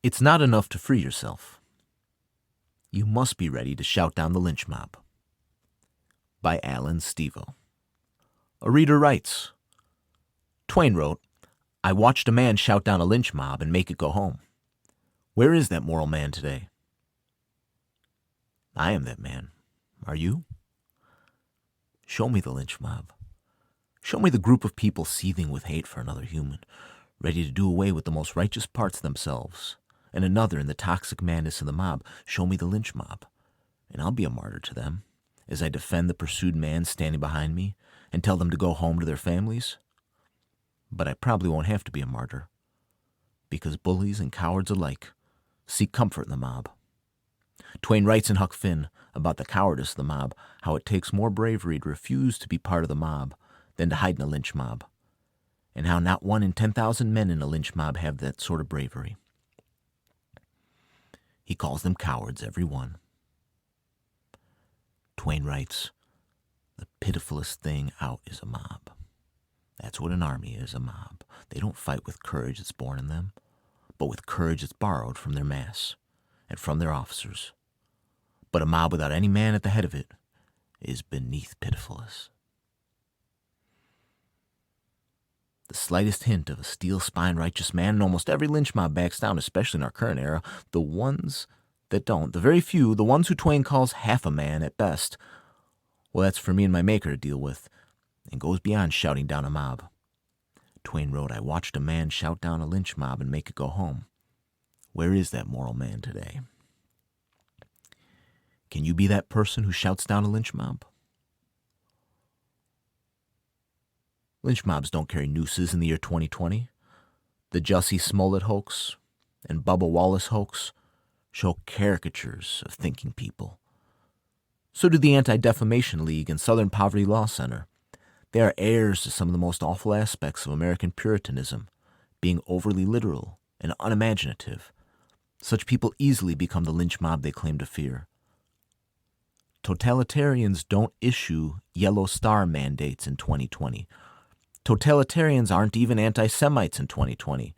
It's not enough to free yourself. You must be ready to shout down the lynch mob. By Alan Stevo. A reader writes, Twain wrote, I watched a man shout down a lynch mob and make it go home. Where is that moral man today? I am that man. Are you? Show me the lynch mob. Show me the group of people seething with hate for another human, ready to do away with the most righteous parts of themselves, and another in the toxic madness of the mob. Show me the lynch mob, and I'll be a martyr to them as I defend the pursued man standing behind me and tell them to go home to their families. But I probably won't have to be a martyr, because bullies and cowards alike seek comfort in the mob. Twain writes in Huck Finn about the cowardice of the mob, how it takes more bravery to refuse to be part of the mob than to hide in a lynch mob, and how not 1 in 10,000 men in a lynch mob have that sort of bravery. He calls them cowards, every one. Twain writes, the pitifulest thing out is a mob. That's what an army is, a mob. They don't fight with courage that's born in them, but with courage that's borrowed from their mass and from their officers. But a mob without any man at the head of it is beneath pitifulness. The slightest hint of a steel-spined righteous man, and almost every lynch mob backs down, especially in our current era. The ones that don't, the very few, the ones who Twain calls half a man at best, well, that's for me and my maker to deal with, and goes beyond shouting down a mob. Twain wrote, I watched a man shout down a lynch mob and make it go home. Where is that moral man today? Can you be that person who shouts down a lynch mob? Lynch mobs don't carry nooses in the year 2020. The Jussie Smollett hoax and Bubba Wallace hoax show caricatures of thinking people. So do the Anti-Defamation League and Southern Poverty Law Center. They are heirs to some of the most awful aspects of American Puritanism, being overly literal and unimaginative. Such people easily become the lynch mob they claim to fear. Totalitarians don't issue yellow star mandates in 2020. Totalitarians aren't even anti-Semites in 2020,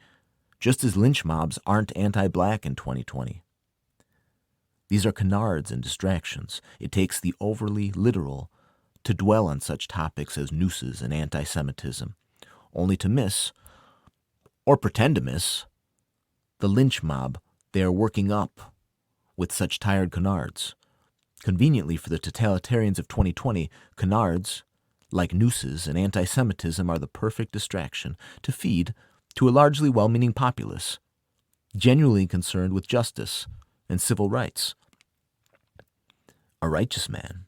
just as lynch mobs aren't anti-black in 2020. These are canards and distractions. It takes the overly literal to dwell on such topics as nooses and anti-Semitism, only to miss, or pretend to miss, the lynch mob they are working up with such tired canards. Conveniently for the totalitarians of 2020, canards, like nooses and anti-Semitism, are the perfect distraction to feed to a largely well-meaning populace, genuinely concerned with justice and civil rights. A righteous man,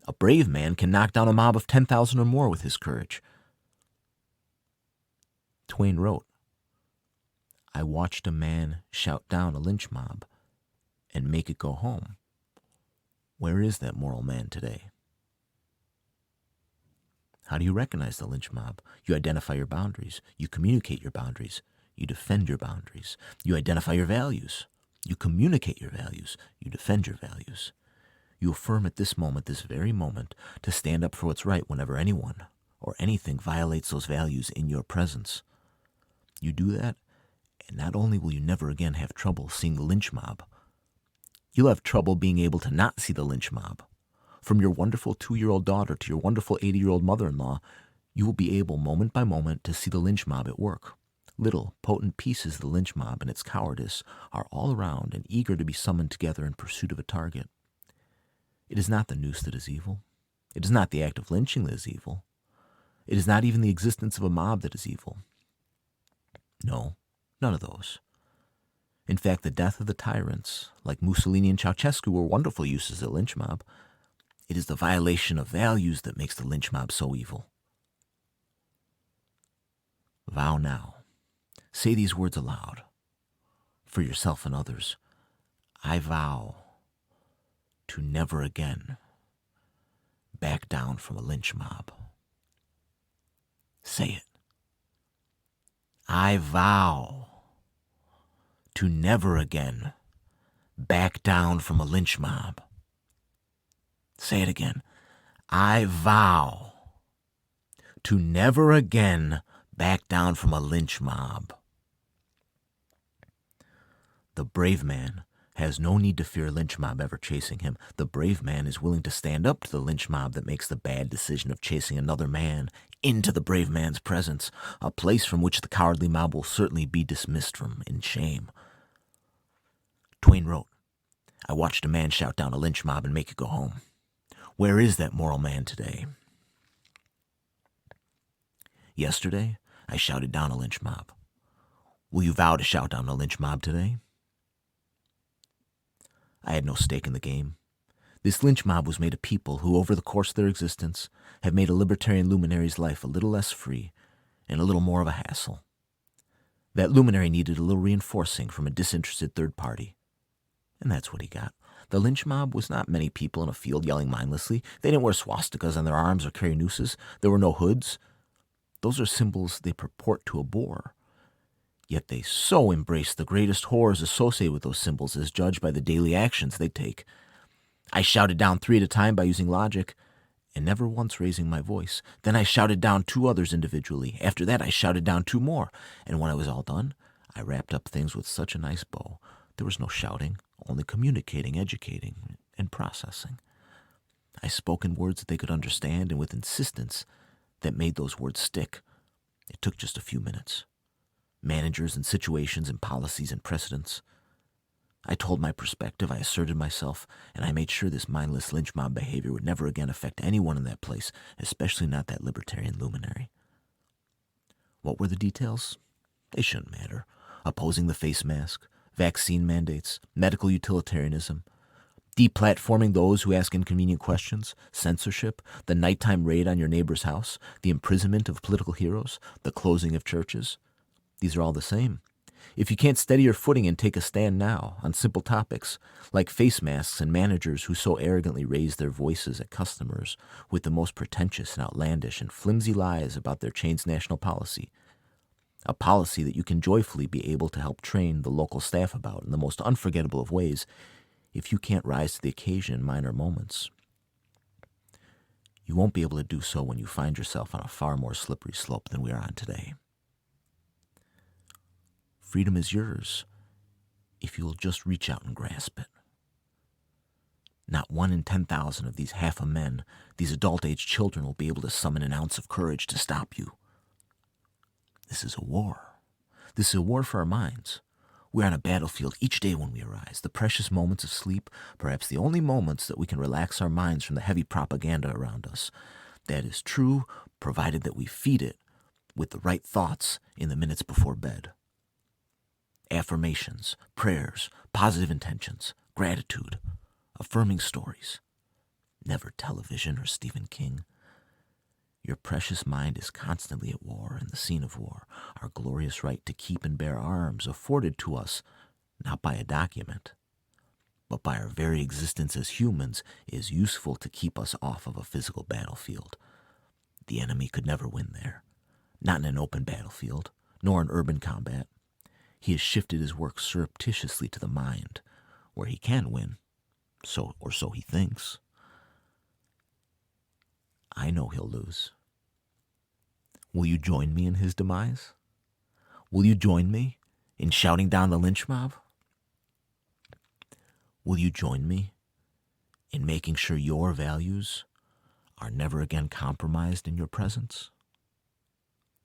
a brave man, can knock down a mob of 10,000 or more with his courage. Twain wrote, I watched a man shout down a lynch mob and make it go home. Where is that moral man today? How do you recognize the lynch mob? You identify your boundaries. You communicate your boundaries. You defend your boundaries. You identify your values. You communicate your values. You defend your values. You affirm at this moment, this very moment, to stand up for what's right whenever anyone or anything violates those values in your presence. You do that, and not only will you never again have trouble seeing the lynch mob, you'll have trouble being able to not see the lynch mob. From your wonderful 2-year-old daughter to your wonderful 80-year-old mother-in-law, you will be able moment by moment to see the lynch mob at work. Little, potent pieces of the lynch mob and its cowardice are all around and eager to be summoned together in pursuit of a target. It is not the noose that is evil. It is not the act of lynching that is evil. It is not even the existence of a mob that is evil. No, none of those. In fact, the death of the tyrants, like Mussolini and Ceausescu, were wonderful uses of the lynch mob. It is the violation of values that makes the lynch mob so evil. Vow now. Say these words aloud. For yourself and others. I vow to never again back down from a lynch mob. Say it. I vow to never again back down from a lynch mob. Say it again. I vow to never again back down from a lynch mob. The brave man has no need to fear a lynch mob ever chasing him. The brave man is willing to stand up to the lynch mob that makes the bad decision of chasing another man into the brave man's presence, a place from which the cowardly mob will certainly be dismissed from in shame. Twain wrote, "I watched a man shout down a lynch mob and make it go home. Where is that moral man today? Yesterday, I shouted down a lynch mob. Will you vow to shout down a lynch mob today?" I had no stake in the game. This lynch mob was made of people who, over the course of their existence, have made a libertarian luminary's life a little less free and a little more of a hassle. That luminary needed a little reinforcing from a disinterested third party, and that's what he got. The lynch mob was not many people in a field yelling mindlessly. They didn't wear swastikas on their arms or carry nooses. There were no hoods. Those are symbols they purport to abhor. Yet they so embrace the greatest horrors associated with those symbols as judged by the daily actions they take. I shouted down 3 at a time by using logic and never once raising my voice. Then I shouted down 2 others individually. After that, I shouted down 2 more. And when I was all done, I wrapped up things with such a nice bow. There was no shouting, only communicating, educating, and processing. I spoke in words that they could understand and with insistence that made those words stick. It took just a few minutes. Managers and situations and policies and precedents. I told my perspective, I asserted myself, and I made sure this mindless lynch mob behavior would never again affect anyone in that place, especially not that libertarian luminary. What were the details? They shouldn't matter. Opposing the face mask, vaccine mandates, medical utilitarianism, deplatforming those who ask inconvenient questions, censorship, the nighttime raid on your neighbor's house, the imprisonment of political heroes, the closing of churches. These are all the same. If you can't steady your footing and take a stand now on simple topics, like face masks and managers who so arrogantly raise their voices at customers with the most pretentious and outlandish and flimsy lies about their chain's national policy, a policy that you can joyfully be able to help train the local staff about in the most unforgettable of ways, if you can't rise to the occasion in minor moments, you won't be able to do so when you find yourself on a far more slippery slope than we are on today. Freedom is yours if you will just reach out and grasp it. Not 1 in 10,000 of these half a men, these adult-aged children, will be able to summon an ounce of courage to stop you. This is a war. This is a war for our minds. We're on a battlefield each day when we arise, the precious moments of sleep, perhaps the only moments that we can relax our minds from the heavy propaganda around us. That is true, provided that we feed it with the right thoughts in the minutes before bed. Affirmations, prayers, positive intentions, gratitude, affirming stories. Never television or Stephen King. Your precious mind is constantly at war and the scene of war, our glorious right to keep and bear arms afforded to us not by a document, but by our very existence as humans is useful to keep us off of a physical battlefield. The enemy could never win there, not in an open battlefield, nor in urban combat. He has shifted his work surreptitiously to the mind, where he can win, so he thinks. I know he'll lose. Will you join me in his demise? Will you join me in shouting down the lynch mob? Will you join me in making sure your values are never again compromised in your presence?